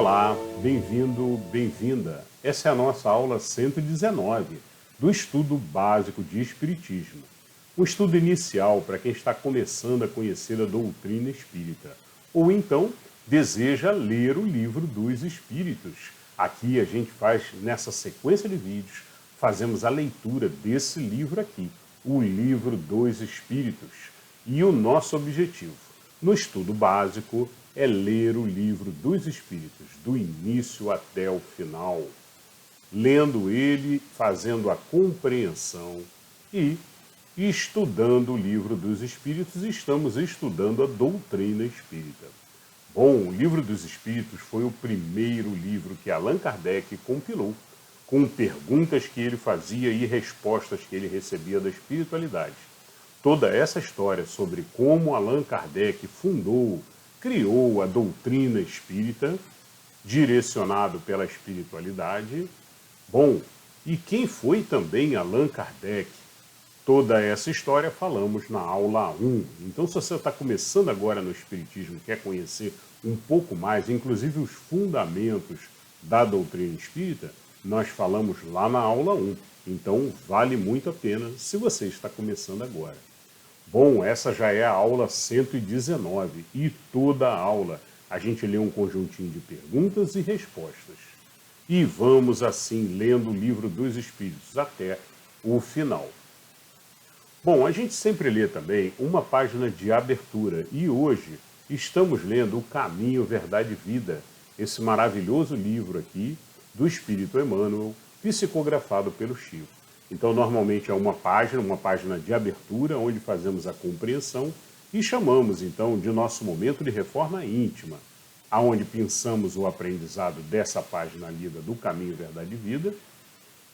Olá, bem-vindo, bem-vinda. Essa é a nossa aula 119 do estudo básico de Espiritismo. Um estudo inicial para quem está começando a conhecer a doutrina espírita, ou então deseja ler o livro dos Espíritos. Aqui a gente faz, nessa sequência de vídeos, fazemos a leitura desse livro aqui, o Livro dos Espíritos. E o nosso objetivo no estudo básico é ler o Livro dos Espíritos, do início até o final, lendo ele, fazendo a compreensão e estudando o Livro dos Espíritos. Estamos estudando a doutrina espírita. Bom, o Livro dos Espíritos foi o primeiro livro que Allan Kardec compilou, com perguntas que ele fazia e respostas que ele recebia da espiritualidade. Toda essa história sobre como Allan Kardec criou a doutrina espírita, direcionado pela espiritualidade. Bom, e quem foi também Allan Kardec? Toda essa história falamos na aula 1. Então, se você está começando agora no Espiritismo, quer conhecer um pouco mais, inclusive os fundamentos da doutrina espírita, nós falamos lá na aula 1. Então, vale muito a pena se você está começando agora. Bom, essa já é a aula 119 e toda a aula a gente lê um conjuntinho de perguntas e respostas. E vamos assim lendo o Livro dos Espíritos até o final. Bom, a gente sempre lê também uma página de abertura e hoje estamos lendo O Caminho, Verdade e Vida, esse maravilhoso livro aqui do Espírito Emmanuel, psicografado pelo Chico. Então, normalmente é uma página de abertura, onde fazemos a compreensão e chamamos, então, de nosso momento de reforma íntima, aonde pensamos o aprendizado dessa página lida do Caminho, Verdade e Vida,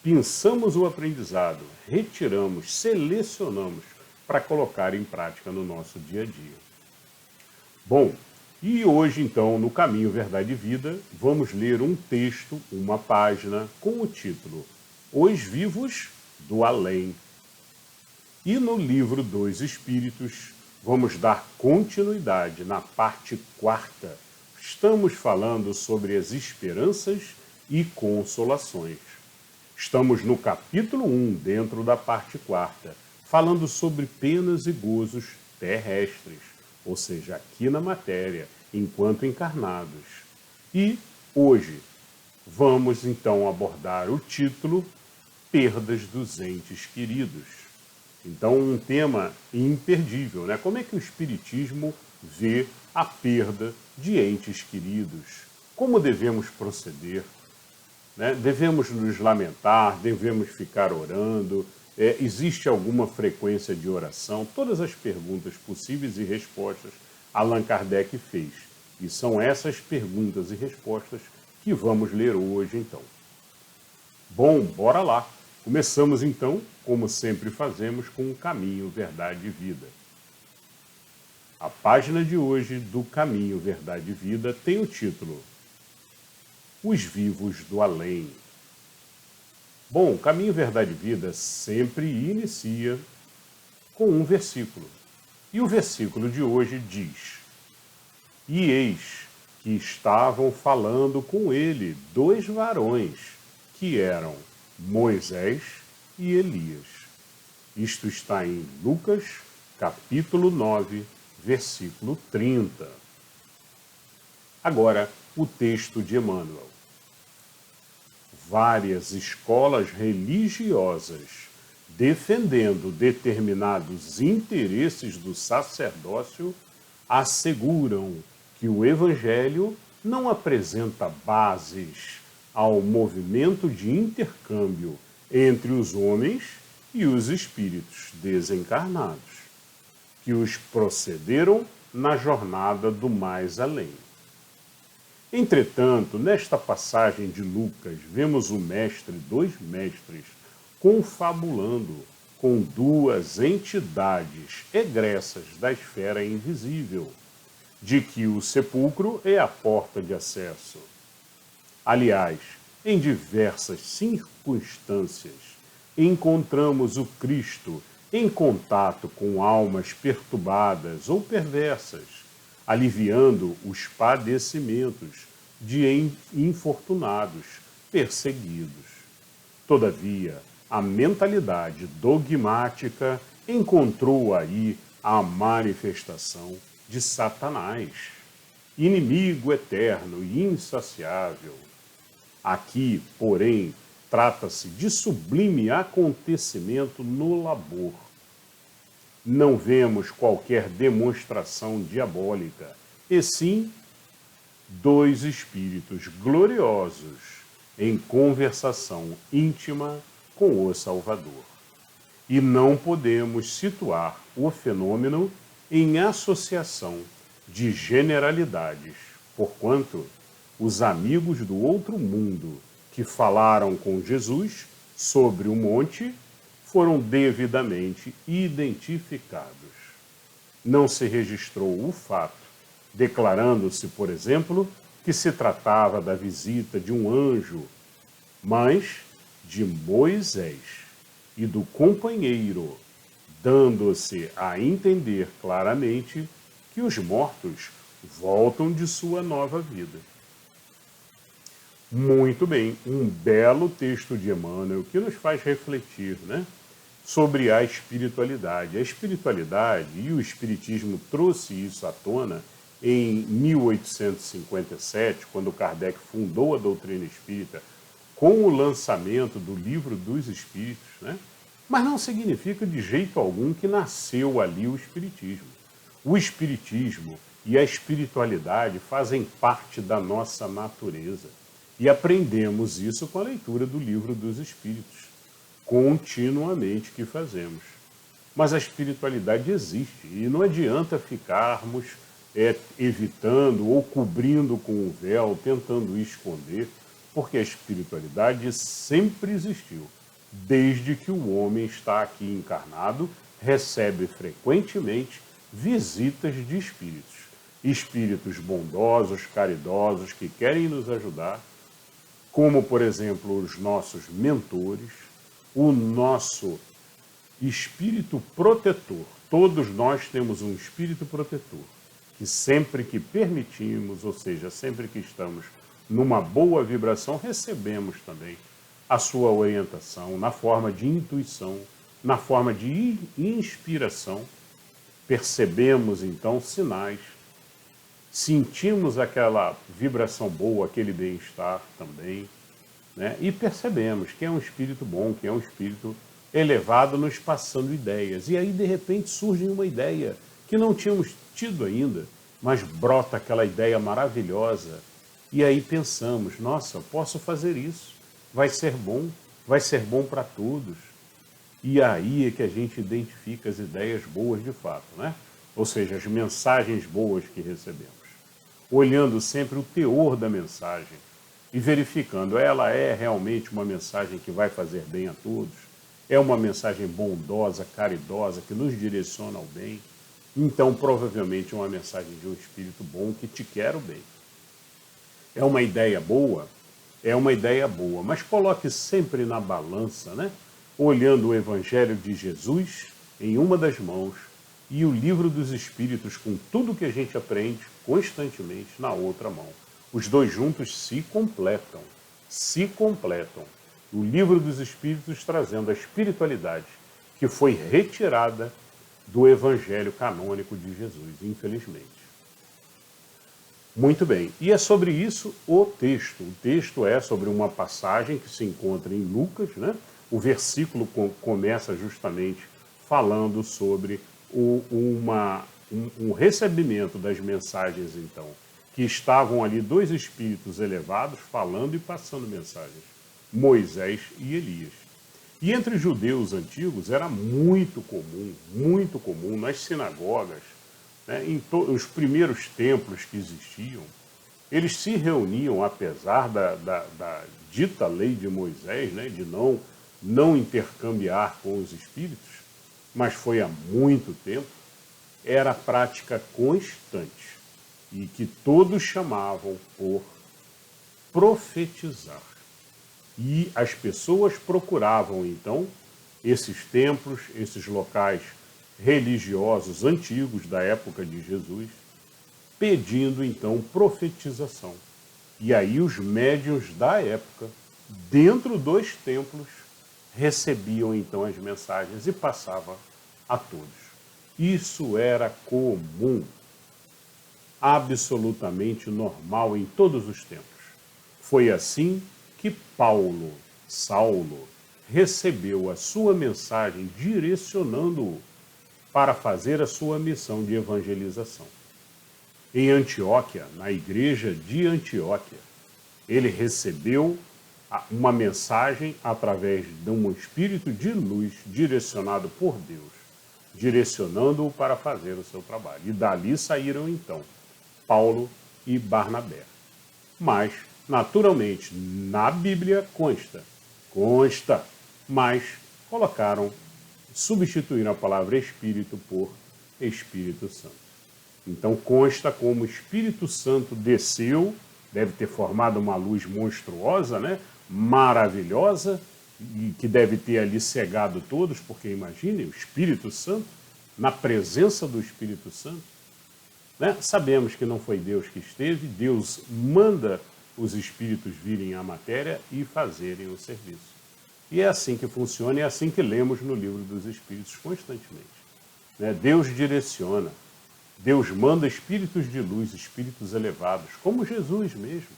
pensamos o aprendizado, retiramos, selecionamos para colocar em prática no nosso dia a dia. Bom, e hoje, então, no Caminho, Verdade e Vida, vamos ler um texto, uma página, com o título Os Vivos do Além. E no Livro dos Espíritos, vamos dar continuidade na parte 4ª. Estamos falando sobre as esperanças e consolações. Estamos no capítulo 1, dentro da parte 4ª, falando sobre penas e gozos terrestres, ou seja, aqui na matéria, enquanto encarnados. E hoje vamos então abordar o título Perdas dos Entes Queridos. Então, um tema imperdível, né? Como é que o Espiritismo vê a perda de entes queridos? Como devemos proceder? Né? Devemos nos lamentar? Devemos ficar orando? Existe alguma frequência de oração? Todas as perguntas possíveis e respostas Allan Kardec fez. E são essas perguntas e respostas que vamos ler hoje, então. Bom, bora lá. Começamos, então, como sempre fazemos, com o Caminho, Verdade e Vida. A página de hoje do Caminho, Verdade e Vida tem o título Os Vivos do Além. Bom, o Caminho, Verdade e Vida sempre inicia com um versículo. E o versículo de hoje diz: E eis que estavam falando com ele 2 varões, que eram Moisés e Elias. Isto está em Lucas, capítulo 9, versículo 30. Agora, o texto de Emmanuel. Várias escolas religiosas, defendendo determinados interesses do sacerdócio, asseguram que o Evangelho não apresenta bases ao movimento de intercâmbio entre os homens e os espíritos desencarnados, que os procederam na jornada do mais além. Entretanto, nesta passagem de Lucas, vemos o mestre, 2 mestres, confabulando com 2 entidades egressas da esfera invisível, de que o sepulcro é a porta de acesso. Aliás, em diversas circunstâncias, encontramos o Cristo em contato com almas perturbadas ou perversas, aliviando os padecimentos de infortunados, perseguidos. Todavia, a mentalidade dogmática encontrou aí a manifestação de Satanás, inimigo eterno e insaciável. Aqui, porém, trata-se de sublime acontecimento no labor. Não vemos qualquer demonstração diabólica, e sim dois espíritos gloriosos em conversação íntima com o Salvador. E não podemos situar o fenômeno em associação de generalidades, porquanto os amigos do outro mundo que falaram com Jesus sobre o monte foram devidamente identificados. Não se registrou o fato, declarando-se, por exemplo, que se tratava da visita de um anjo, mas de Moisés e do companheiro, dando-se a entender claramente que os mortos voltam de sua nova vida. Muito bem, um belo texto de Emmanuel que nos faz refletir, sobre a espiritualidade. A espiritualidade, e o Espiritismo trouxe isso à tona em 1857, quando Kardec fundou a doutrina espírita, com o lançamento do Livro dos Espíritos, Mas não significa de jeito algum que nasceu ali o Espiritismo. O Espiritismo e a espiritualidade fazem parte da nossa natureza. E aprendemos isso com a leitura do Livro dos Espíritos, continuamente que fazemos. Mas a espiritualidade existe e não adianta ficarmos evitando ou cobrindo com o véu, tentando esconder, porque a espiritualidade sempre existiu. Desde que o homem está aqui encarnado, recebe frequentemente visitas de espíritos. Espíritos bondosos, caridosos, que querem nos ajudar, como, por exemplo, os nossos mentores, o nosso espírito protetor. Todos nós temos um espírito protetor, que sempre que permitimos, ou seja, sempre que estamos numa boa vibração, recebemos também a sua orientação na forma de intuição, na forma de inspiração. Percebemos, então, sinais, sentimos aquela vibração boa, aquele bem-estar também, e percebemos que é um espírito bom, que é um espírito elevado nos passando ideias. E aí, de repente, surge uma ideia que não tínhamos tido ainda, mas brota aquela ideia maravilhosa. E aí pensamos, nossa, posso fazer isso, vai ser bom para todos. E aí é que a gente identifica as ideias boas de fato, Ou seja, as mensagens boas que recebemos. Olhando sempre o teor da mensagem e verificando, ela é realmente uma mensagem que vai fazer bem a todos? É uma mensagem bondosa, caridosa, que nos direciona ao bem? Então, provavelmente, é uma mensagem de um espírito bom que te quer o bem. É uma ideia boa? É uma ideia boa, mas coloque sempre na balança, Olhando o Evangelho de Jesus em uma das mãos e o Livro dos Espíritos, com tudo que a gente aprende constantemente, na outra mão. Os dois juntos se completam. O Livro dos Espíritos trazendo a espiritualidade que foi retirada do Evangelho canônico de Jesus, infelizmente. Muito bem, e é sobre isso o texto. O texto é sobre uma passagem que se encontra em Lucas, O versículo começa justamente falando sobre um recebimento das mensagens, então, que estavam ali dois espíritos elevados falando e passando mensagens, Moisés e Elias. E entre os judeus antigos era muito comum nas sinagogas, os primeiros templos que existiam, eles se reuniam, apesar da dita lei de Moisés, de não intercambiar com os espíritos, mas foi há muito tempo, era prática constante e que todos chamavam por profetizar. E as pessoas procuravam, então, esses templos, esses locais religiosos antigos da época de Jesus, pedindo, então, profetização. E aí os médiuns da época, dentro dos templos, recebiam então as mensagens e passavam a todos. Isso era comum, absolutamente normal em todos os tempos. Foi assim que Saulo, recebeu a sua mensagem direcionando-o para fazer a sua missão de evangelização. Em Antioquia, na igreja de Antioquia, ele recebeu uma mensagem através de um espírito de luz direcionado por Deus, direcionando-o para fazer o seu trabalho. E dali saíram então Paulo e Barnabé. Mas, naturalmente, na Bíblia consta, mas substituíram a palavra Espírito por Espírito Santo. Então consta como o Espírito Santo desceu, deve ter formado uma luz monstruosa, né? Maravilhosa, e que deve ter ali cegado todos, porque imagine o Espírito Santo, na presença do Espírito Santo. Né? Sabemos que não foi Deus que esteve, Deus manda os espíritos virem à matéria e fazerem o serviço. E é assim que funciona, e é assim que lemos no livro dos Espíritos constantemente. Né? Deus direciona, Deus manda espíritos de luz, espíritos elevados, como Jesus mesmo,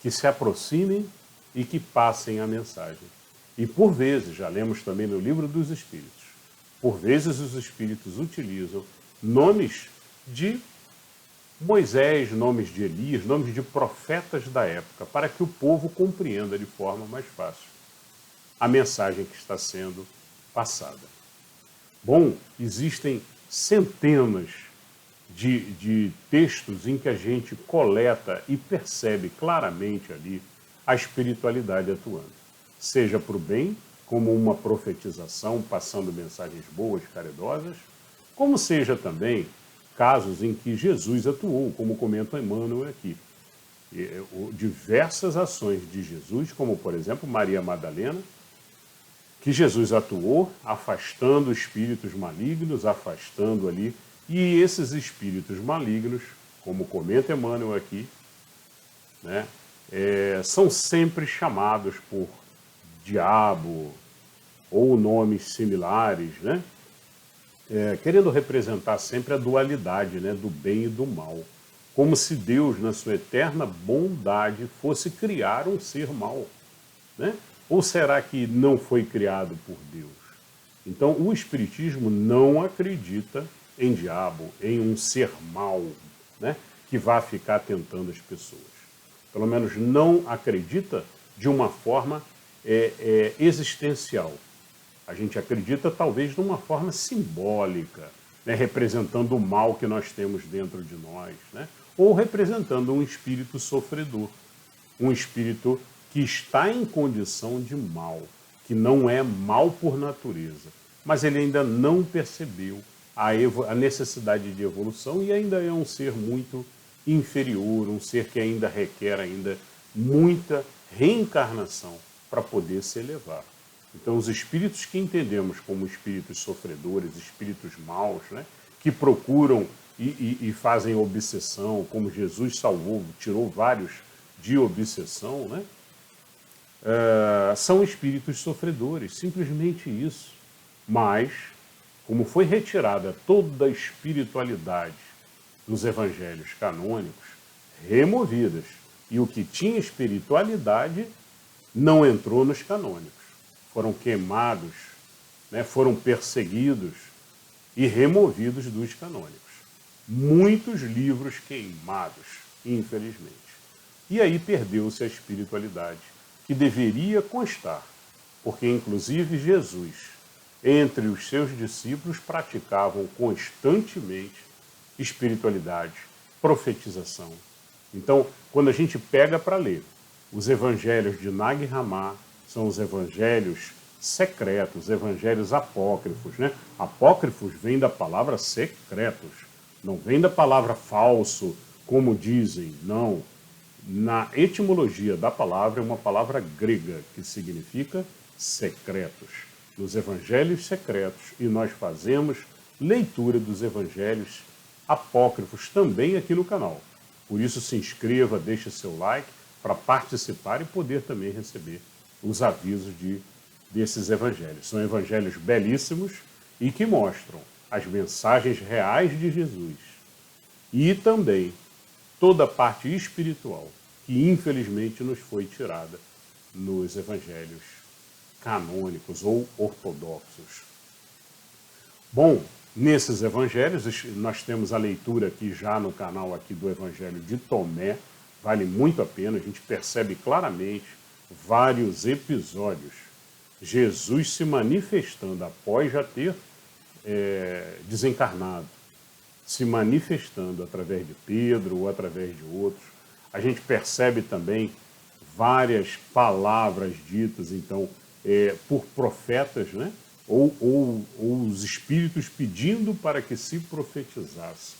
que se aproximem e que passem a mensagem. E por vezes, já lemos também no livro dos Espíritos, por vezes os espíritos utilizam nomes de Moisés, nomes de Elias, nomes de profetas da época, para que o povo compreenda de forma mais fácil a mensagem que está sendo passada. Bom, existem centenas de textos em que a gente coleta e percebe claramente ali a espiritualidade atuando. Seja para o bem, como uma profetização, passando mensagens boas, caridosas, como seja também casos em que Jesus atuou, como comenta Emmanuel aqui. Diversas ações de Jesus, como por exemplo Maria Madalena, que Jesus atuou afastando espíritos malignos, afastando ali, e esses espíritos malignos, como comenta Emmanuel aqui, né, são sempre chamados por diabo ou nomes similares, né, querendo representar sempre a dualidade, né, do bem e do mal. Como se Deus, na sua eterna bondade, fosse criar um ser mau, né? Ou será que não foi criado por Deus? Então, o Espiritismo não acredita em diabo, em um ser mau, né, que vá ficar tentando as pessoas. Pelo menos não acredita de uma forma existencial. A gente acredita talvez de uma forma simbólica, né, representando o mal que nós temos dentro de nós, né, ou representando um espírito sofredor, um espírito que está em condição de mal, que não é mal por natureza, mas ele ainda não percebeu a necessidade de evolução e ainda é um ser muito inferior, um ser que ainda requer muita reencarnação para poder se elevar. Então, os espíritos que entendemos como espíritos sofredores, espíritos maus, né, que procuram e fazem obsessão, como Jesus salvou, tirou vários de obsessão, né, são espíritos sofredores, simplesmente isso. Mas, como foi retirada toda a espiritualidade dos evangelhos canônicos, removidas, e o que tinha espiritualidade não entrou nos canônicos. Foram queimados, né, foram perseguidos e removidos dos canônicos. Muitos livros queimados, infelizmente. E aí perdeu-se a espiritualidade, que deveria constar, porque inclusive Jesus, entre os seus discípulos, praticavam constantemente espiritualidade, profetização. Então, quando a gente pega para ler os evangelhos de Nag Hammadi, são os evangelhos secretos, os evangelhos apócrifos, né? Apócrifos vem da palavra secretos, não vem da palavra falso, como dizem, não. Na etimologia da palavra é uma palavra grega que significa secretos. Nos evangelhos secretos, e nós fazemos leitura dos evangelhos apócrifos também aqui no canal. Por isso, se inscreva, deixe seu like para participar e poder também receber os avisos desses evangelhos. São evangelhos belíssimos e que mostram as mensagens reais de Jesus e também toda a parte espiritual que infelizmente nos foi tirada nos evangelhos canônicos ou ortodoxos. Bom, nesses evangelhos, nós temos a leitura aqui já no canal aqui do Evangelho de Tomé, vale muito a pena, a gente percebe claramente vários episódios. Jesus se manifestando após já ter desencarnado, se manifestando através de Pedro ou através de outros. A gente percebe também várias palavras ditas, então, por profetas, né? Ou os espíritos pedindo para que se profetizasse.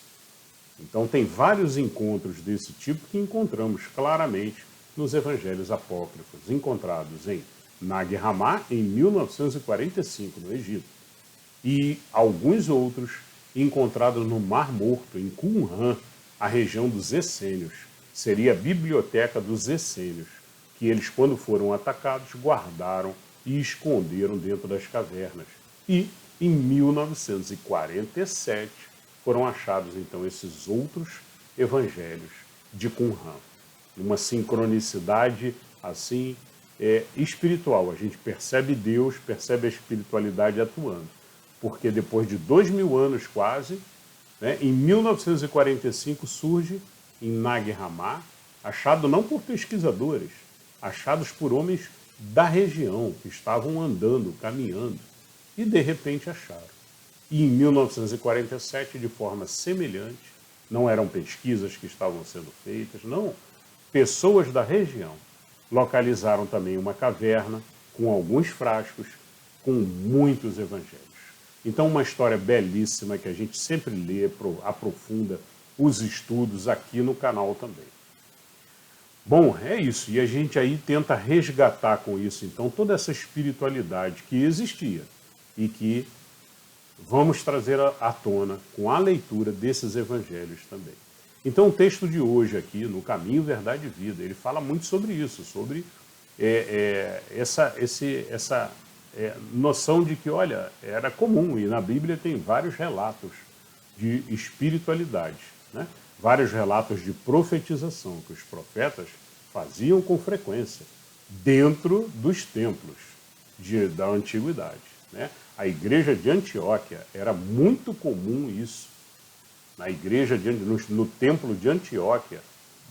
Então tem vários encontros desse tipo que encontramos claramente nos evangelhos apócrifos, encontrados em Nag Hammadi, em 1945, no Egito, e alguns outros encontrados no Mar Morto, em Qumran, a região dos essênios. Seria a biblioteca dos essênios, que eles, quando foram atacados, guardaram e esconderam dentro das cavernas. E, em 1947, foram achados, então, esses outros evangelhos de Qumran. Uma sincronicidade, assim, espiritual. A gente percebe Deus, percebe a espiritualidade atuando. Porque depois de 2000 anos quase, né, em 1945 surge em Nag Hammadi, achado não por pesquisadores, achados por homens da região, que estavam andando, caminhando, e de repente acharam. E em 1947, de forma semelhante, não eram pesquisas que estavam sendo feitas, não, pessoas da região localizaram também uma caverna com alguns frascos, com muitos evangelhos. Então, uma história belíssima que a gente sempre lê, aprofunda os estudos aqui no canal também. Bom, é isso, e a gente aí tenta resgatar com isso, então, toda essa espiritualidade que existia e que vamos trazer à tona com a leitura desses evangelhos também. Então, o texto de hoje aqui, no Caminho, Verdade e Vida, ele fala muito sobre isso, sobre essa noção de que, olha, era comum, e na Bíblia tem vários relatos de espiritualidade, né? Vários relatos de profetização que os profetas faziam com frequência dentro dos templos da antiguidade, né? A igreja de Antioquia era muito comum isso. Na igreja, no templo de Antioquia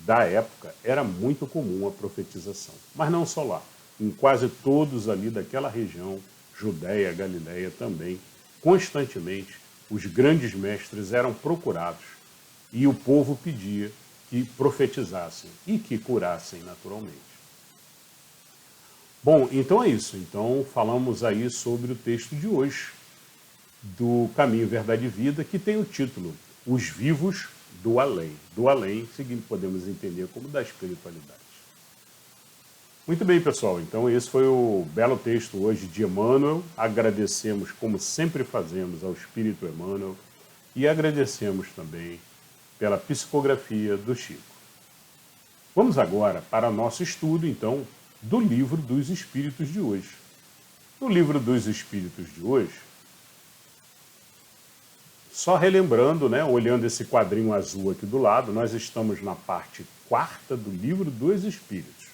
da época, era muito comum a profetização. Mas não só lá, em quase todos ali daquela região, Judéia, Galiléia também, constantemente, os grandes mestres eram procurados e o povo pedia que profetizassem e que curassem naturalmente. Bom, então é isso. Então falamos aí sobre o texto de hoje, do Caminho, Verdade e Vida, que tem o título Os Vivos do Além. Do além, podemos entender como da espiritualidade. Muito bem, pessoal. Então esse foi o belo texto hoje de Emmanuel. Agradecemos, como sempre fazemos, ao Espírito Emmanuel e agradecemos também pela psicografia do Chico. Vamos agora para nosso estudo, então, do Livro dos Espíritos de hoje. No Livro dos Espíritos de hoje, só relembrando, né, olhando esse quadrinho azul aqui do lado, nós estamos na parte 4ª do Livro dos Espíritos.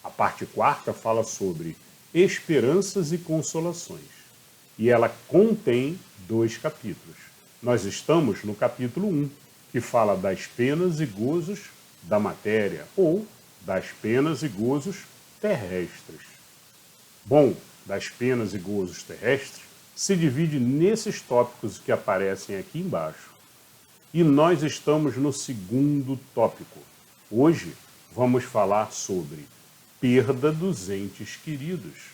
A parte 4ª fala sobre esperanças e consolações. E ela contém 2 capítulos. Nós estamos no capítulo 1, que fala das penas e gozos da matéria, ou das penas e gozos terrestres. Bom, das penas e gozos terrestres se divide nesses tópicos que aparecem aqui embaixo. E nós estamos no 2º tópico. Hoje vamos falar sobre perda dos entes queridos,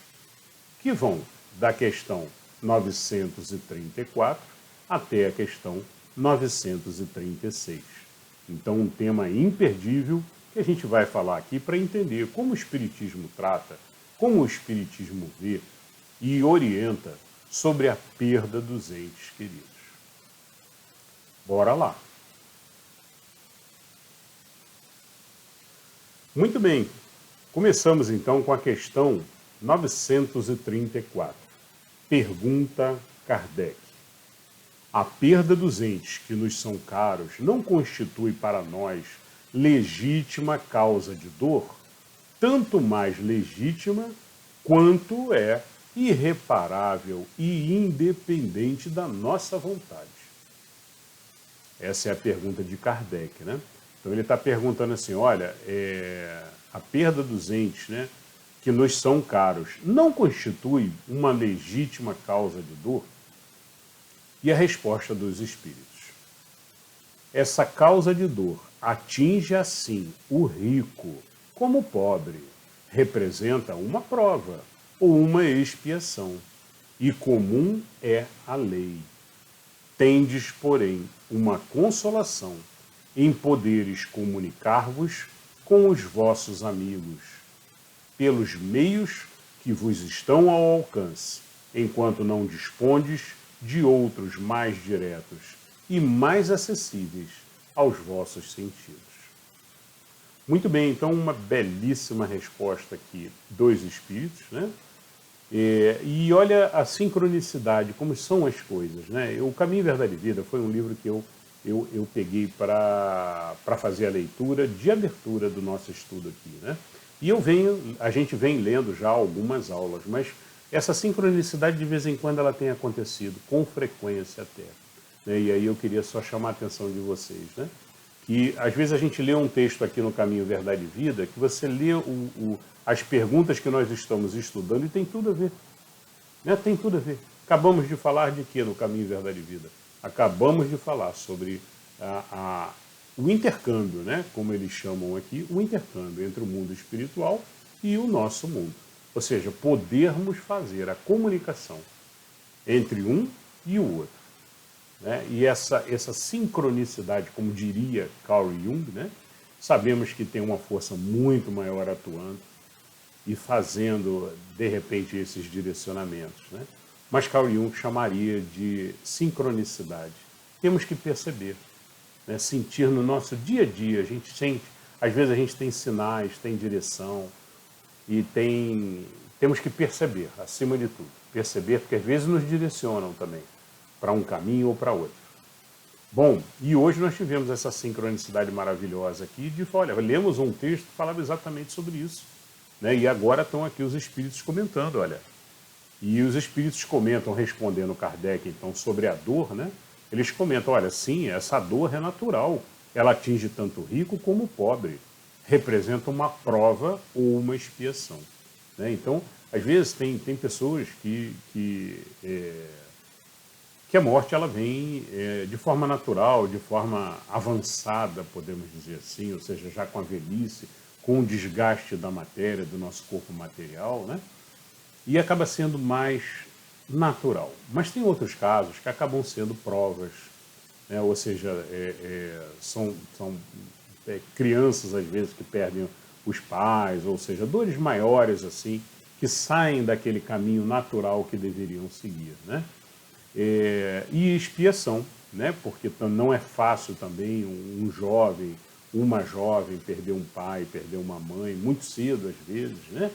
que vão da questão 934 até a questão 936. Então, um tema imperdível que a gente vai falar aqui para entender como o Espiritismo trata, como o Espiritismo vê e orienta sobre a perda dos entes queridos. Bora lá! Muito bem, começamos então com a questão 934. Pergunta Kardec. A perda dos entes que nos são caros não constitui para nós legítima causa de dor, tanto mais legítima quanto é irreparável e independente da nossa vontade? Essa é a pergunta de Kardec, né? Então ele está perguntando assim, olha, a perda dos entes, né, que nos são caros, não constitui uma legítima causa de dor? E a resposta dos espíritos. Essa causa de dor atinge assim o rico como o pobre, representa uma prova ou uma expiação, e comum é a lei. Tendes, porém, uma consolação em poderes comunicar-vos com os vossos amigos, pelos meios que vos estão ao alcance, enquanto não dispondes de outros mais diretos e mais acessíveis aos vossos sentidos. Muito bem, então uma belíssima resposta aqui dos espíritos, né? E olha a sincronicidade, como são as coisas, né? O Caminho, Verdade e Vida foi um livro que eu peguei para fazer a leitura de abertura do nosso estudo aqui, né? E a gente vem lendo já algumas aulas, mas essa sincronicidade de vez em quando ela tem acontecido, com frequência até, né? E aí eu queria só chamar a atenção de vocês, né? Que às vezes a gente lê um texto aqui no Caminho, Verdade e Vida, que você lê as perguntas que nós estamos estudando e tem tudo a ver, né? Tem tudo a ver. Acabamos de falar de quê no Caminho, Verdade e Vida? Acabamos de falar sobre o intercâmbio, né? Como eles chamam aqui, o intercâmbio entre o mundo espiritual e o nosso mundo. Ou seja, podermos fazer a comunicação entre um e o outro, né? E essa sincronicidade, como diria Carl Jung, né? Sabemos que tem uma força muito maior atuando e fazendo, de repente, esses direcionamentos, né? Mas Carl Jung chamaria de sincronicidade. Temos que perceber, né? Sentir no nosso dia a dia, a gente sente, às vezes a gente tem sinais, tem direção, e temos que perceber, acima de tudo. Perceber, porque às vezes nos direcionam também para um caminho ou para outro. Bom, e hoje nós tivemos essa sincronicidade maravilhosa aqui de, olha, lemos um texto que falava exatamente sobre isso, né? E agora estão aqui os espíritos comentando, olha. E os espíritos comentam, respondendo Kardec, então, sobre a dor, né? Eles comentam, olha, sim, essa dor é natural, ela atinge tanto o rico como o pobre, representa uma prova ou uma expiação, né? Então, às vezes tem pessoas que a morte ela vem de forma natural, de forma avançada, podemos dizer assim, ou seja, já com a velhice, com o desgaste da matéria, do nosso corpo material, né? E acaba sendo mais natural. Mas tem outros casos que acabam sendo provas, né? Ou seja, são crianças, às vezes, que perdem os pais, ou seja, dores maiores, assim, que saem daquele caminho natural que deveriam seguir, né? E expiação, né? Porque não é fácil também um jovem, uma jovem perder um pai, perder uma mãe, muito cedo às vezes, né?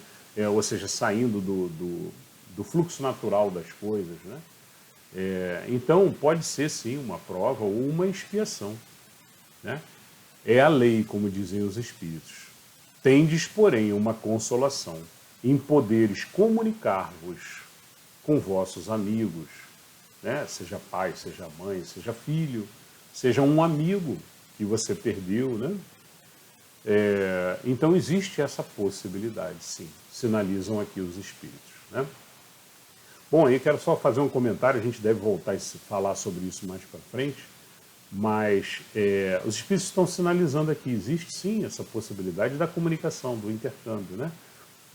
Ou seja, saindo do fluxo natural das coisas, né? Então, pode ser sim uma prova ou uma expiação, né? É a lei, como dizem os espíritos. Tendes, porém, uma consolação em poderes comunicar-vos com vossos amigos, né? Seja pai, seja mãe, seja filho, seja um amigo que você perdeu, né? Então existe essa possibilidade, sim, sinalizam aqui os espíritos, né? Bom, aí quero só fazer um comentário, a gente deve voltar a falar sobre isso mais para frente, mas os espíritos estão sinalizando aqui, existe sim essa possibilidade da comunicação, do intercâmbio, né?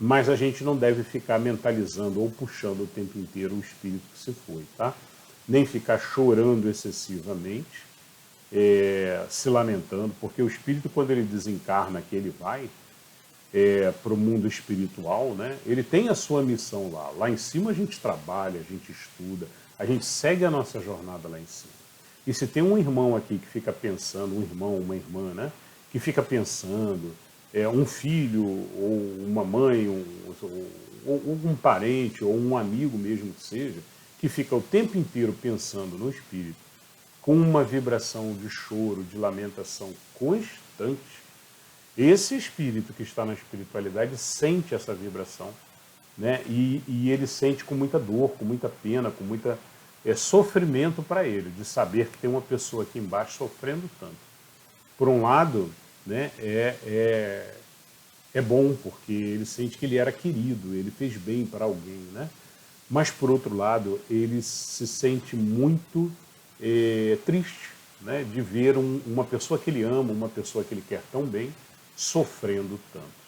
Mas a gente não deve ficar mentalizando ou puxando o tempo inteiro o espírito que se foi, tá? Nem ficar chorando excessivamente, se lamentando, porque o espírito, quando ele desencarna, que ele vai para o mundo espiritual, né? Ele tem a sua missão lá. Lá em cima a gente trabalha, a gente estuda, a gente segue a nossa jornada lá em cima. E se tem um irmão aqui que fica pensando, um irmão, uma irmã, né? Que fica pensando, um filho, ou uma mãe, ou um parente, ou um amigo mesmo que seja, que fica o tempo inteiro pensando no espírito, com uma vibração de choro, de lamentação constante, esse espírito que está na espiritualidade sente essa vibração, né? E ele sente com muita dor, com muita pena, com muita sofrimento para ele, de saber que tem uma pessoa aqui embaixo sofrendo tanto. Por um lado, né, é bom, porque ele sente que ele era querido, ele fez bem para alguém, né? Mas, por outro lado, ele se sente muito triste, né, de ver uma pessoa que ele ama, uma pessoa que ele quer tão bem, sofrendo tanto.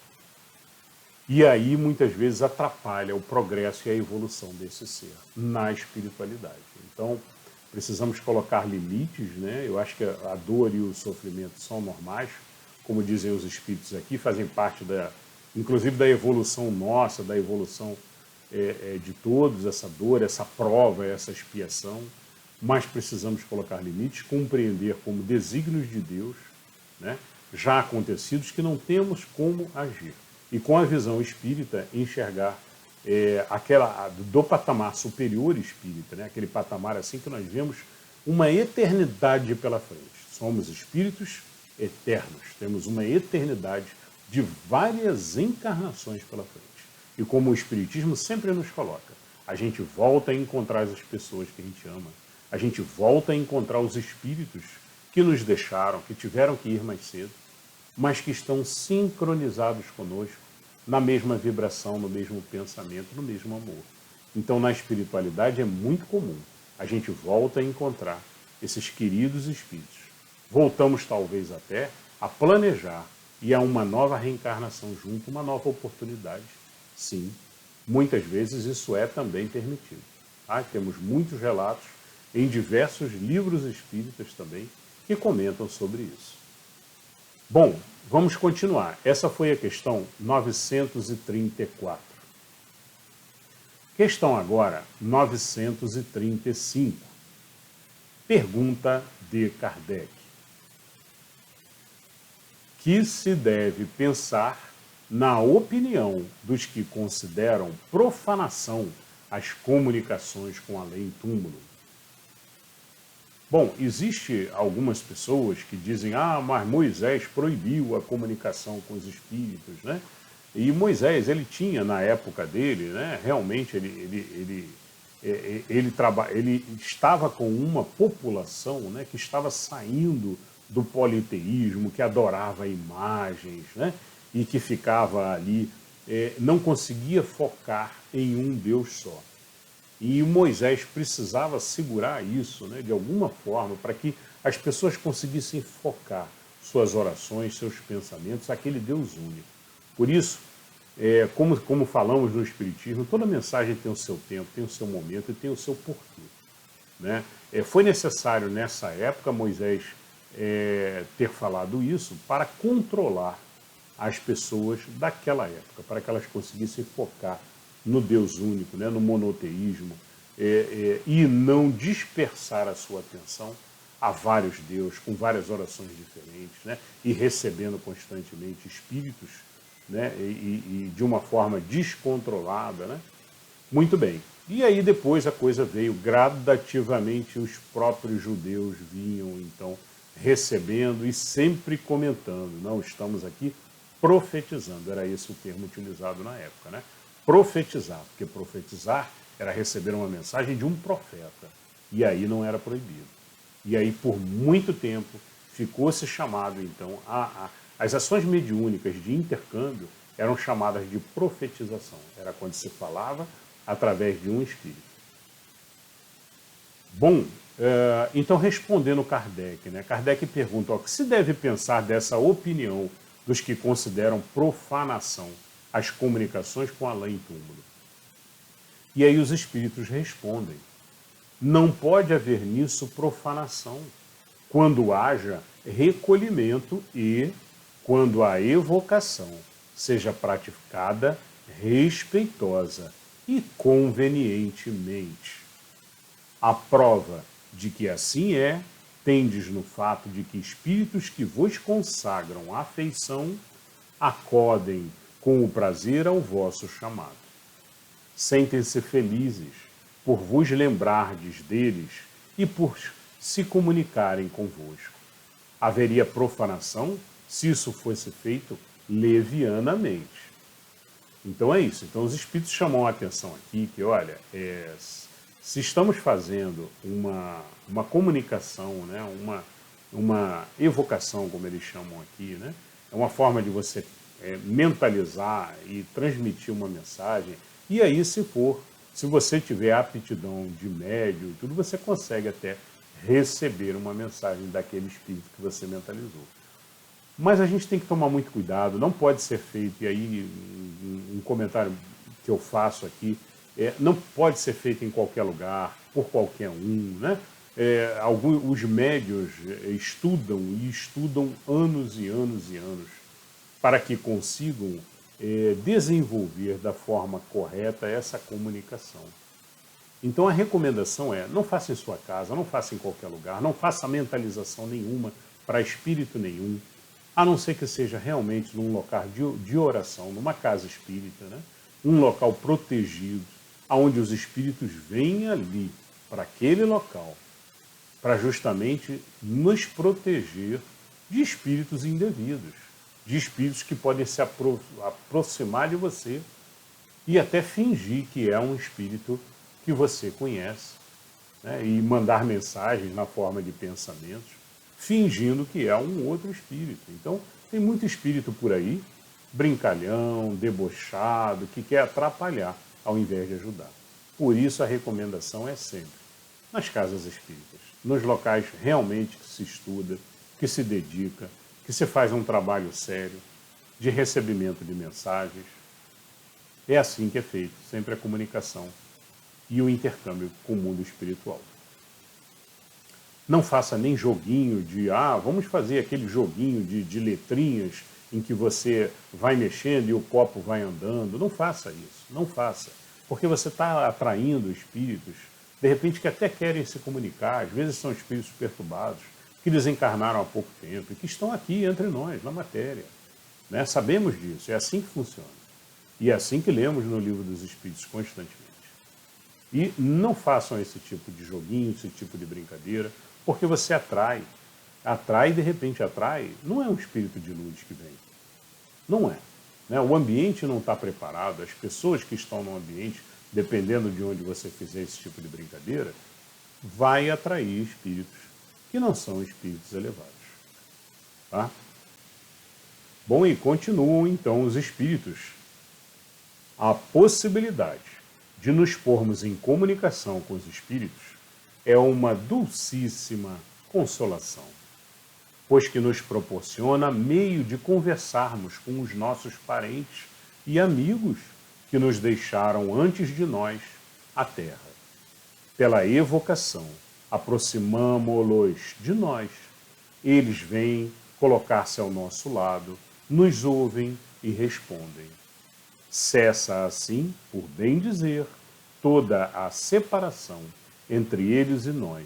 E aí, muitas vezes, atrapalha o progresso e a evolução desse ser na espiritualidade. Então, precisamos colocar limites, né? Eu acho que a dor e o sofrimento são normais, como dizem os espíritos aqui, fazem parte, inclusive, da evolução nossa, da evolução de todos, essa dor, essa prova, essa expiação, mas precisamos colocar limites, compreender como desígnios de Deus, né, já acontecidos, que não temos como agir. E com a visão espírita, enxergar do patamar superior espírita, né, aquele patamar assim que nós vemos uma eternidade pela frente. Somos espíritos eternos, temos uma eternidade de várias encarnações pela frente. E como o Espiritismo sempre nos coloca, a gente volta a encontrar as pessoas que a gente ama, a gente volta a encontrar os espíritos que nos deixaram, que tiveram que ir mais cedo, mas que estão sincronizados conosco na mesma vibração, no mesmo pensamento, no mesmo amor. Então, na espiritualidade é muito comum a gente volta a encontrar esses queridos espíritos. Voltamos talvez até a planejar e a uma nova reencarnação junto, uma nova oportunidade. Sim, muitas vezes isso é também permitido. Tá? Temos muitos relatos em diversos livros espíritas também que comentam sobre isso. Bom, vamos continuar. Essa foi a questão 934. Questão agora 935. Pergunta de Kardec. Que se deve pensar na opinião dos que consideram profanação as comunicações com além-túmulo? Bom, existe algumas pessoas que dizem, mas Moisés proibiu a comunicação com os espíritos, né? E Moisés, ele tinha, na época dele, né, realmente ele estava com uma população, né, que estava saindo do politeísmo, que adorava imagens, né, e que ficava ali, não conseguia focar em um Deus só. E Moisés precisava segurar isso, né, de alguma forma, para que as pessoas conseguissem focar suas orações, seus pensamentos, aquele Deus único. Por isso, como falamos no Espiritismo, toda mensagem tem o seu tempo, tem o seu momento e tem o seu porquê. Né? Foi necessário, nessa época, Moisés ter falado isso para controlar as pessoas daquela época, para que elas conseguissem focar no Deus único, né, no monoteísmo, e não dispersar a sua atenção a vários deuses, com várias orações diferentes, né, e recebendo constantemente espíritos, né, e de uma forma descontrolada. Né? Muito bem. E aí depois a coisa veio gradativamente, os próprios judeus vinham então recebendo e sempre comentando. Não estamos aqui profetizando, era esse o termo utilizado na época, né? Profetizar, porque profetizar era receber uma mensagem de um profeta, e aí não era proibido. E aí, por muito tempo, ficou-se chamado, então, as ações mediúnicas de intercâmbio eram chamadas de profetização, era quando se falava através de um espírito. Bom, então, respondendo Kardec, né? Kardec pergunta, o que se deve pensar dessa opinião dos que consideram profanação as comunicações com além-túmulo? E aí os espíritos respondem, não pode haver nisso profanação, quando haja recolhimento e quando a evocação seja praticada respeitosa e convenientemente. A prova de que assim tendes no fato de que espíritos que vos consagram afeição acodem com o prazer ao vosso chamado. Sentem-se felizes por vos lembrardes deles e por se comunicarem convosco. Haveria profanação se isso fosse feito levianamente. Então é isso. Então os espíritos chamam a atenção aqui que, olha, se estamos fazendo uma comunicação, né, uma evocação, como eles chamam aqui, né, é uma forma de você mentalizar e transmitir uma mensagem. E aí, se você tiver aptidão de médio e tudo, você consegue até receber uma mensagem daquele espírito que você mentalizou. Mas a gente tem que tomar muito cuidado, não pode ser feito, e aí um comentário que eu faço aqui, não pode ser feito em qualquer lugar, por qualquer um, né? Os médios estudam e estudam anos e anos e anos para que consigam desenvolver da forma correta essa comunicação. Então a recomendação é, não faça em sua casa, não faça em qualquer lugar, não faça mentalização nenhuma para espírito nenhum, a não ser que seja realmente num local de oração, numa casa espírita, né? Um local protegido, onde os espíritos vêm ali, para aquele local, para justamente nos proteger de espíritos indevidos, de espíritos que podem se aproximar de você e até fingir que é um espírito que você conhece, né? E mandar mensagens na forma de pensamentos, fingindo que é um outro espírito. Então, tem muito espírito por aí, brincalhão, debochado, que quer atrapalhar ao invés de ajudar. Por isso, a recomendação é sempre nas casas espíritas, nos locais realmente que se estuda, que se dedica, que se faz um trabalho sério de recebimento de mensagens. É assim que é feito, sempre a comunicação e o intercâmbio com o mundo espiritual. Não faça nem joguinho de, vamos fazer aquele joguinho de letrinhas em que você vai mexendo e o copo vai andando. Não faça isso, não faça. Porque você está atraindo espíritos, de repente, que até querem se comunicar, às vezes são espíritos perturbados, que desencarnaram há pouco tempo e que estão aqui entre nós, na matéria. Né? Sabemos disso, é assim que funciona. E é assim que lemos no Livro dos Espíritos constantemente. E não façam esse tipo de joguinho, esse tipo de brincadeira, porque você atrai. Atrai, de repente atrai, não é um espírito de luz que vem. Não é. Né? O ambiente não está preparado, as pessoas que estão no ambiente, dependendo de onde você fizer esse tipo de brincadeira, vai atrair espíritos que não são espíritos elevados. Tá? Bom, e continuam então os espíritos. A possibilidade de nos pormos em comunicação com os espíritos é uma dulcíssima consolação, pois que nos proporciona meio de conversarmos com os nossos parentes e amigos que nos deixaram antes de nós a terra. Pela evocação, aproximamo-los de nós. Eles vêm colocar-se ao nosso lado, nos ouvem e respondem. Cessa assim, por bem dizer, toda a separação entre eles e nós.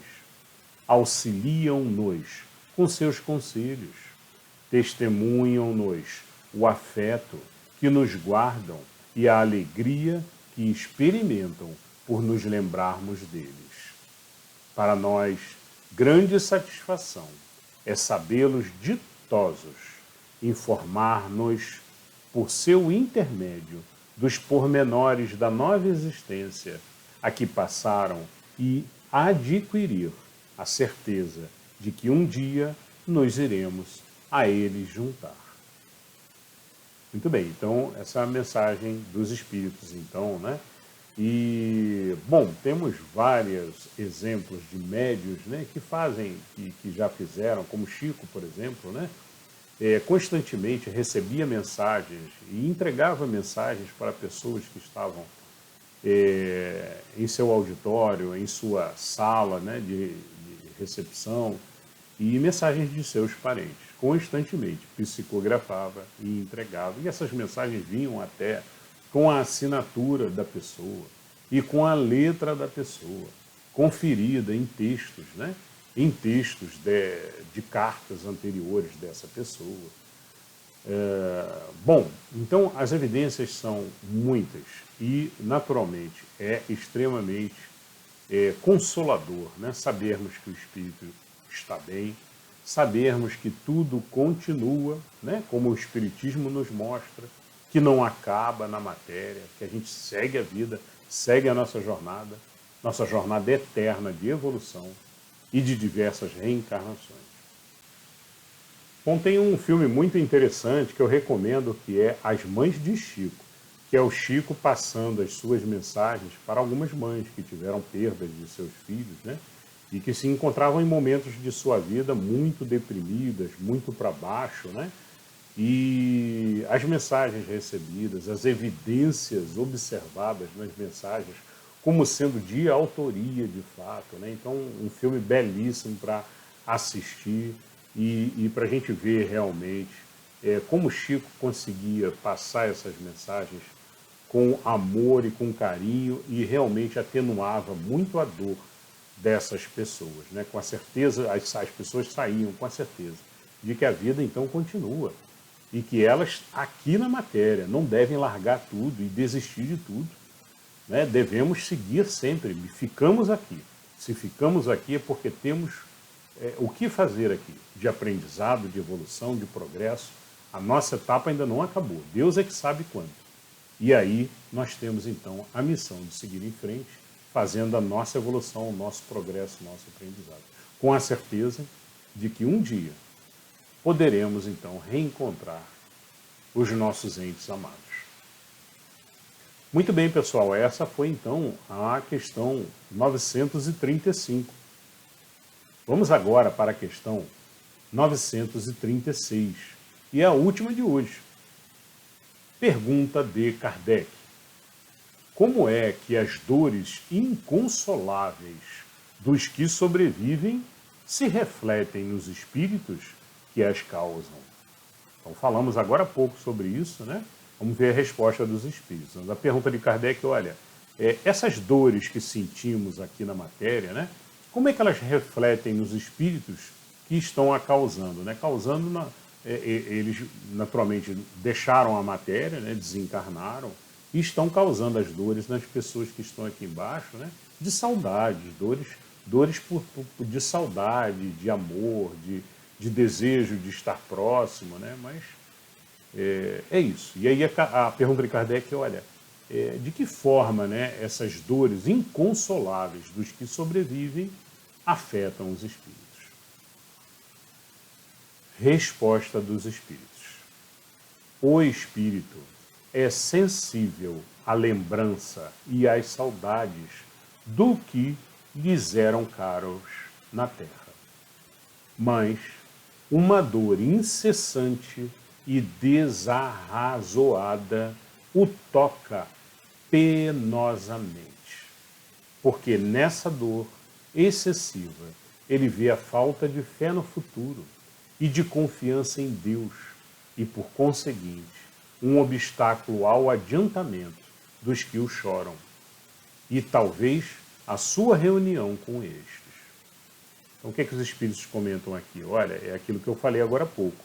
Auxiliam-nos com seus conselhos, testemunham-nos o afeto que nos guardam e a alegria que experimentam por nos lembrarmos deles. Para nós, grande satisfação é sabê-los ditosos, informar-nos por seu intermédio dos pormenores da nova existência a que passaram e adquirir a certeza de que um dia nos iremos a eles juntar. Muito bem, então essa é a mensagem dos espíritos, então, né? E, bom, temos vários exemplos de médios, né, que fazem, que já fizeram, como Chico, por exemplo, né? Constantemente recebia mensagens e entregava mensagens para pessoas que estavam em seu auditório, em sua sala, né, de recepção, e mensagens de seus parentes, constantemente, psicografava e entregava. E essas mensagens vinham até com a assinatura da pessoa e com a letra da pessoa, conferida em textos, né? Em textos de cartas anteriores dessa pessoa. Bom, então as evidências são muitas e, naturalmente, é extremamente consolador, né? Sabermos que o espírito está bem, sabermos que tudo continua, né? Como o espiritismo nos mostra, que não acaba na matéria, que a gente segue a vida, segue a nossa jornada eterna de evolução e de diversas reencarnações. Bom, tem um filme muito interessante que eu recomendo, que é As Mães de Chico, que é o Chico passando as suas mensagens para algumas mães que tiveram perdas de seus filhos, né? E que se encontravam em momentos de sua vida muito deprimidas, muito para baixo, né? E as mensagens recebidas, as evidências observadas nas mensagens, como sendo de autoria de fato, né? Então, um filme belíssimo para assistir e para a gente ver realmente como Chico conseguia passar essas mensagens com amor e com carinho e realmente atenuava muito a dor dessas pessoas, né? Com a certeza, as pessoas saíam com a certeza de que a vida então continua e que elas aqui na matéria não devem largar tudo e desistir de tudo, né? Devemos seguir sempre, ficamos aqui. Se ficamos aqui é porque temos o que fazer aqui de aprendizado, de evolução, de progresso. A nossa etapa ainda não acabou, Deus é que sabe quando. E aí nós temos então a missão de seguir em frente, fazendo a nossa evolução, o nosso progresso, o nosso aprendizado. Com a certeza de que um dia poderemos então reencontrar os nossos entes amados. Muito bem, pessoal, essa foi então a questão 935. Vamos agora para a questão 936, e é a última de hoje. Pergunta de Kardec: como é que as dores inconsoláveis dos que sobrevivem se refletem nos espíritos que as causam? Então falamos agora há pouco sobre isso, né? Vamos ver a resposta dos espíritos. A pergunta de Kardec, olha, essas dores que sentimos aqui na matéria, né? Como é que elas refletem nos espíritos que estão a causando, né? Causando, eles naturalmente deixaram a matéria, né? Desencarnaram e estão causando as dores nas pessoas que estão aqui embaixo, né? De saudade, dores de saudade, de amor, de desejo de estar próximo, né? Mas é isso. E aí a pergunta de Kardec é, olha, de que forma, né, essas dores inconsoláveis dos que sobrevivem afetam os espíritos? Resposta dos espíritos: o espírito é sensível à lembrança e às saudades do que lhes eram caros na terra. Mas uma dor incessante e desarrazoada o toca penosamente, porque nessa dor excessiva ele vê a falta de fé no futuro e de confiança em Deus e, por conseguinte, um obstáculo ao adiantamento dos que o choram e talvez a sua reunião com estes. Então o que é que os espíritos comentam aqui? Olha, é aquilo que eu falei agora há pouco.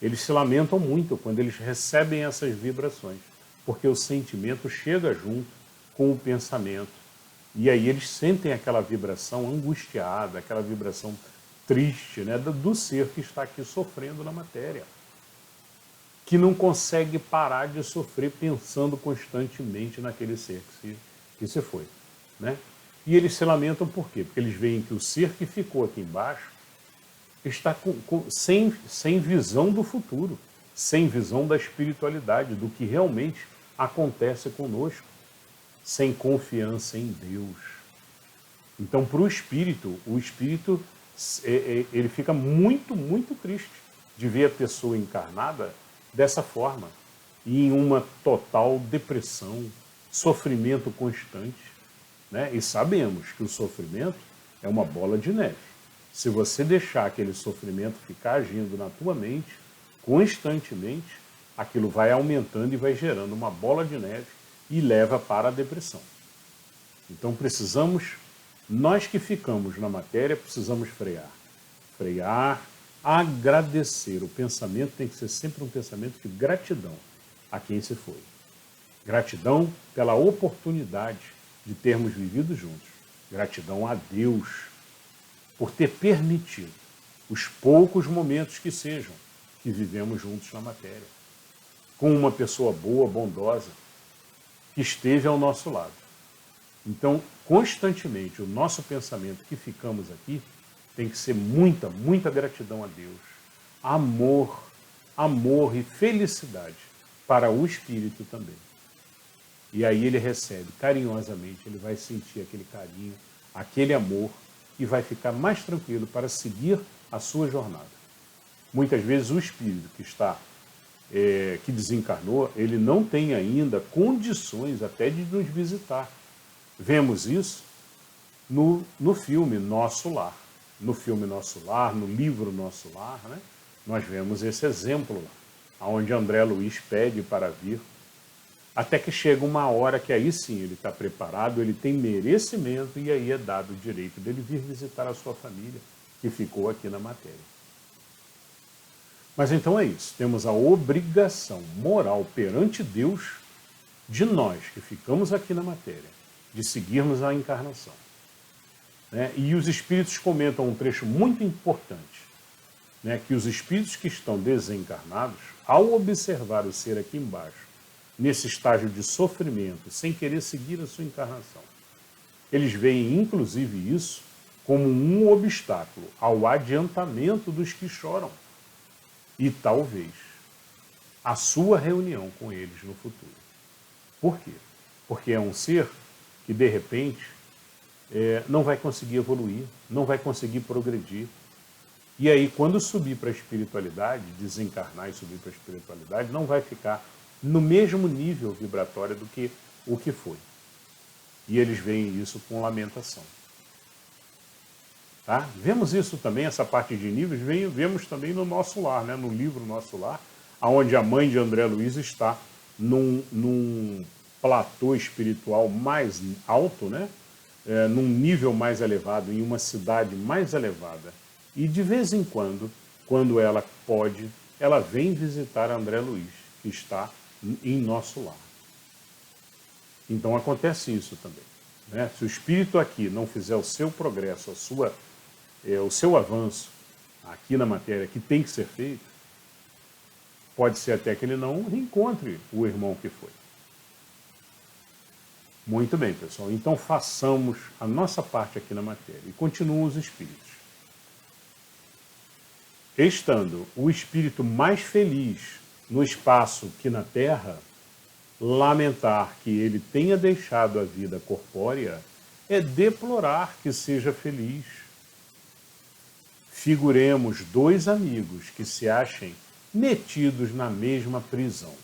Eles se lamentam muito quando eles recebem essas vibrações, porque o sentimento chega junto com o pensamento. E aí eles sentem aquela vibração angustiada, aquela vibração triste, né, do ser que está aqui sofrendo na matéria, que não consegue parar de sofrer pensando constantemente naquele ser que se foi, né? E eles se lamentam por quê? Porque eles veem que o ser que ficou aqui embaixo está sem visão do futuro, sem visão da espiritualidade, do que realmente acontece conosco, sem confiança em Deus. Então, para o espírito ele fica muito, muito triste de ver a pessoa encarnada dessa forma, e em uma total depressão, sofrimento constante, né? E sabemos que o sofrimento é uma bola de neve. Se você deixar aquele sofrimento ficar agindo na tua mente constantemente, aquilo vai aumentando e vai gerando uma bola de neve e leva para a depressão. Então precisamos, nós que ficamos na matéria, precisamos frear. Frear, agradecer. O pensamento tem que ser sempre um pensamento de gratidão a quem se foi. Gratidão pela oportunidade de termos vivido juntos. Gratidão a Deus por ter permitido os poucos momentos que sejam que vivemos juntos na matéria, com uma pessoa boa, bondosa, que esteve ao nosso lado. Então, constantemente, o nosso pensamento que ficamos aqui tem que ser muita, muita gratidão a Deus. Amor, amor e felicidade para o espírito também. E aí ele recebe carinhosamente, ele vai sentir aquele carinho, aquele amor e vai ficar mais tranquilo para seguir a sua jornada. Muitas vezes o espírito que desencarnou, ele não tem ainda condições até de nos visitar. Vemos isso no filme Nosso Lar. No filme Nosso Lar, no livro Nosso Lar, né? Nós vemos esse exemplo lá, onde André Luiz pede para vir, até que chega uma hora que aí sim ele está preparado, ele tem merecimento e aí é dado o direito dele vir visitar a sua família, que ficou aqui na matéria. Mas então é isso, temos a obrigação moral perante Deus de nós que ficamos aqui na matéria, de seguirmos a encarnação. Né? E os espíritos comentam um trecho muito importante, né? Que os espíritos que estão desencarnados, ao observar o ser aqui embaixo, nesse estágio de sofrimento, sem querer seguir a sua encarnação, eles veem inclusive isso como um obstáculo ao adiantamento dos que choram. E talvez a sua reunião com eles no futuro. Por quê? Porque é um ser que, de repente, não vai conseguir evoluir, não vai conseguir progredir. E aí, quando subir para a espiritualidade, desencarnar e subir para a espiritualidade, não vai ficar no mesmo nível vibratório do que o que foi. E eles veem isso com lamentação. Tá? Vemos isso também, essa parte de níveis, vemos também no Nosso Lar, né? No livro Nosso Lar, onde a mãe de André Luiz está num platô espiritual mais alto, né? Num nível mais elevado, em uma cidade mais elevada. E de vez em quando ela pode, ela vem visitar André Luiz, que está em Nosso Lar. Então acontece isso também. Né? Se o espírito aqui não fizer o seu progresso, o seu avanço aqui na matéria, que tem que ser feito, pode ser até que ele não reencontre o irmão que foi. Muito bem, pessoal. Então façamos a nossa parte aqui na matéria. E continuam os espíritos. Estando o espírito mais feliz no espaço que na Terra, lamentar que ele tenha deixado a vida corpórea é deplorar que seja feliz. Figuremos dois amigos que se achem metidos na mesma prisão.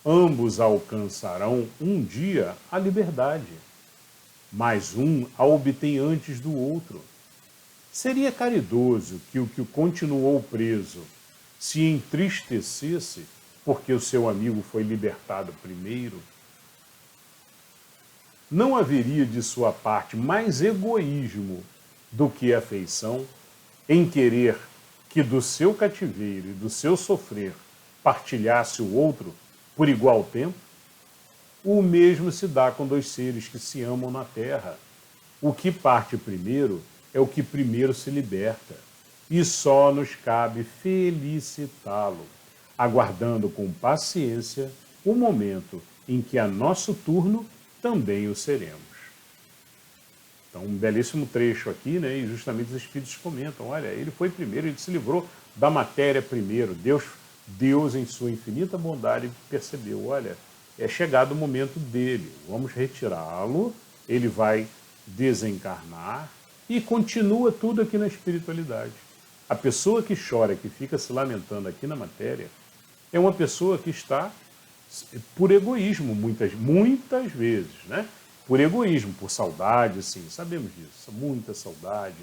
Ambos alcançarão um dia a liberdade, mas um a obtém antes do outro. Seria caridoso que o que continuou preso se entristecesse porque o seu amigo foi libertado primeiro? Não haveria de sua parte mais egoísmo do que afeição em querer que do seu cativeiro e do seu sofrer partilhasse o outro por igual tempo? O mesmo se dá com dois seres que se amam na terra. O que parte primeiro é o que primeiro se liberta, e só nos cabe felicitá-lo, aguardando com paciência o momento em que a nosso turno também o seremos. Então, um belíssimo trecho aqui, né? E justamente os espíritos comentam, olha, ele foi primeiro, ele se livrou da matéria primeiro. Deus, em sua infinita bondade, percebeu, olha, é chegado o momento dele, vamos retirá-lo, ele vai desencarnar e continua tudo aqui na espiritualidade. A pessoa que chora, que fica se lamentando aqui na matéria, é uma pessoa que está por egoísmo, muitas vezes, né? Por egoísmo, por saudade, sim, sabemos disso, muita saudade,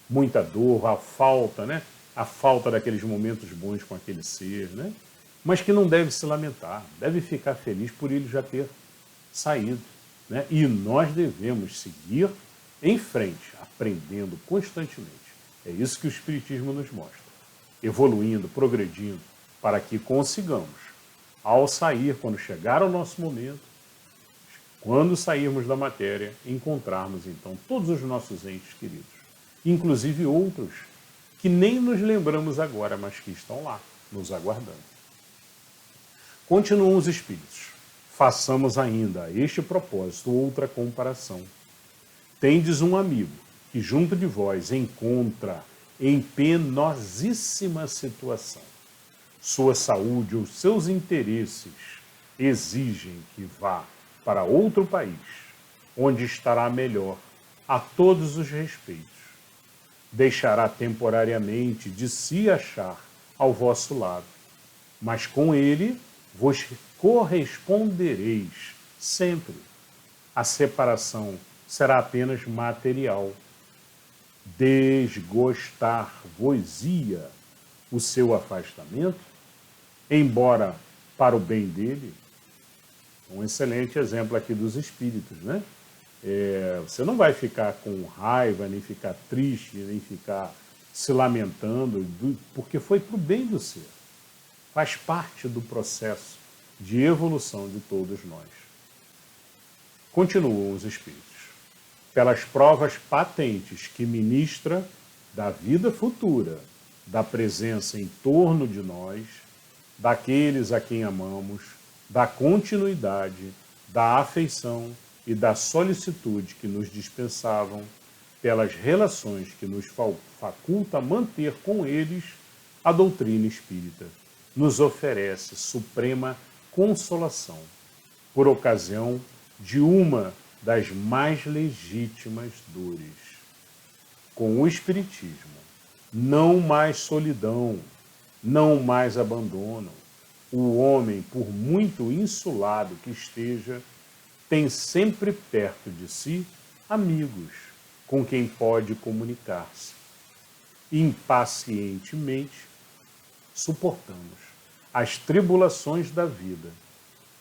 muita dor, a falta, né? A falta daqueles momentos bons com aquele ser, né? Mas que não deve se lamentar, deve ficar feliz por ele já ter saído, né? E nós devemos seguir em frente, aprendendo constantemente. É isso que o Espiritismo nos mostra. evoluindo, progredindo, para que consigamos, ao sair, quando chegar o nosso momento, quando sairmos da matéria, encontrarmos então todos os nossos entes queridos, inclusive outros que nem nos lembramos agora, mas que estão lá, nos aguardando. Continuam os espíritos. Façamos ainda a este propósito outra comparação. Tendes um amigo que junto de vós encontra em penosíssima situação. Sua saúde ou seus interesses exigem que vá para outro país, onde estará melhor a todos os respeitos. Deixará temporariamente de se achar ao vosso lado, mas com ele vos correspondereis sempre. A separação será apenas material. Desgostar-vos-ia o seu afastamento, embora para o bem dele. Um excelente exemplo aqui dos espíritos, né? Você não vai ficar com raiva, nem ficar triste, nem ficar se lamentando, porque foi para o bem do ser. Faz parte do processo de evolução de todos nós. Continuam os espíritos. Pelas provas patentes que ministra da vida futura, da presença em torno de nós, daqueles a quem amamos, da continuidade, da afeição e da solicitude que nos dispensavam, pelas relações que nos faculta manter com eles, a doutrina espírita nos oferece suprema consolação, por ocasião de uma das mais legítimas dores. Com o Espiritismo, não mais solidão, não mais abandono. O homem, por muito insulado que esteja, tem sempre perto de si amigos com quem pode comunicar-se. Impacientemente suportamos as tribulações da vida,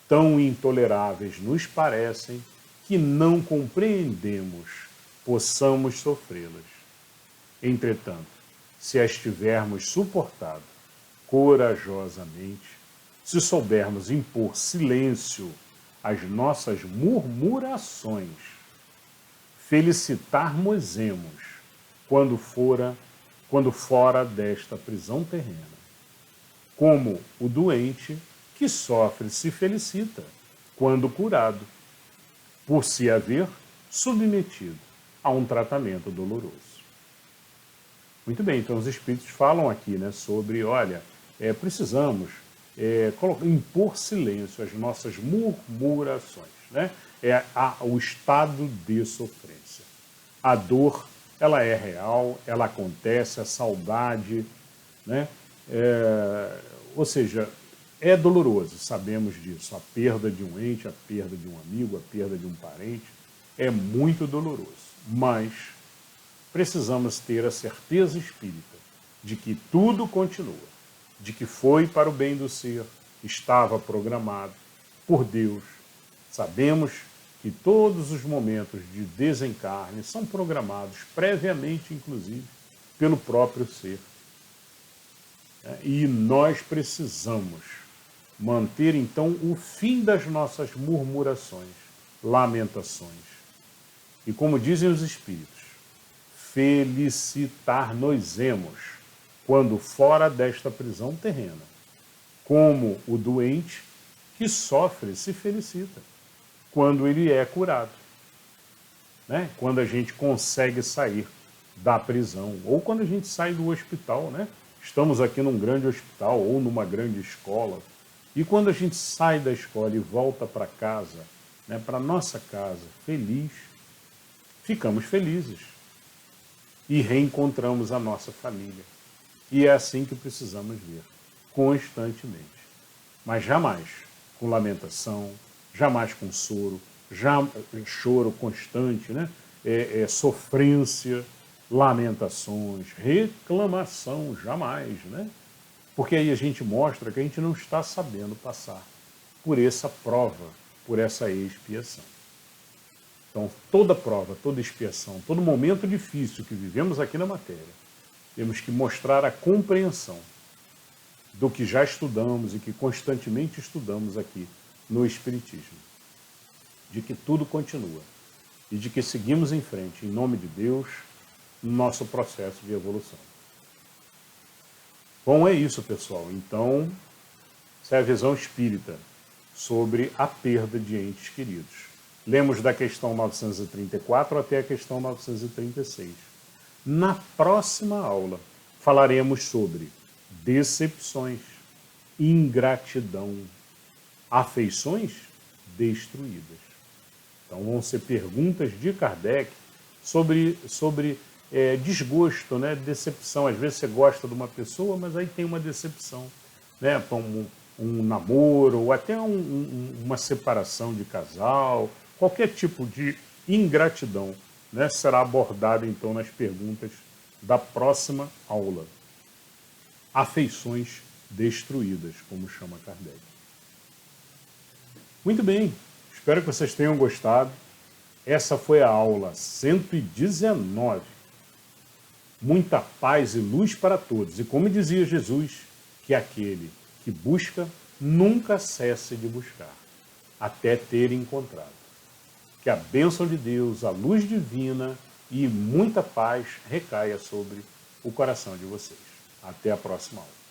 tão intoleráveis nos parecem que não compreendemos possamos sofrê-las. Entretanto, se as tivermos suportado corajosamente, se soubermos impor silêncio às nossas murmurações, felicitar-nos-emos quando fora desta prisão terrena, como o doente que sofre se felicita quando curado, por se haver submetido a um tratamento doloroso. Muito bem, então os espíritos falam aqui, né, sobre, olha, precisamos impor silêncio às nossas murmurações, né? O estado de sofrência. A dor, ela é real, ela acontece, a saudade, né? Ou seja, é doloroso, sabemos disso. A perda de um ente, a perda de um amigo, a perda de um parente, é muito doloroso. Mas precisamos ter a certeza espírita de que tudo continua, de que foi para o bem do ser, estava programado por Deus. Sabemos que todos os momentos de desencarne são programados previamente, inclusive, pelo próprio ser. E nós precisamos manter, então, o fim das nossas murmurações, lamentações. E como dizem os espíritos, felicitar-nos-emos quando fora desta prisão terrena, como o doente que sofre se felicita quando ele é curado, né? Quando a gente consegue sair da prisão, ou quando a gente sai do hospital, né? Estamos aqui num grande hospital ou numa grande escola, e quando a gente sai da escola e volta para casa, né, para nossa casa, feliz, ficamos felizes e reencontramos a nossa família. E é assim que precisamos ver, constantemente. Mas jamais com lamentação, jamais com choro constante, né? Sofrência, lamentações, reclamação, jamais, né? Porque aí a gente mostra que a gente não está sabendo passar por essa prova, por essa expiação. Então, toda prova, toda expiação, todo momento difícil que vivemos aqui na matéria, temos que mostrar a compreensão do que já estudamos e que constantemente estudamos aqui no Espiritismo. De que tudo continua e de que seguimos em frente, em nome de Deus, no nosso processo de evolução. Bom, é isso, pessoal. Então, essa é a visão espírita sobre a perda de entes queridos. Lemos da questão 934 até a questão 936. Na próxima aula, falaremos sobre decepções, ingratidão, afeições destruídas. Então vão ser perguntas de Kardec sobre desgosto, né? Decepção. Às vezes você gosta de uma pessoa, mas aí tem uma decepção, né? Um namoro, ou até uma separação de casal, qualquer tipo de ingratidão, né? Será abordada então nas perguntas da próxima aula. Afeições destruídas, como chama Kardec. Muito bem, espero que vocês tenham gostado. Essa foi a aula 119. Muita paz e luz para todos. E como dizia Jesus, que aquele que busca nunca cesse de buscar, até ter encontrado. Que a bênção de Deus, a luz divina e muita paz recaia sobre o coração de vocês. Até a próxima aula.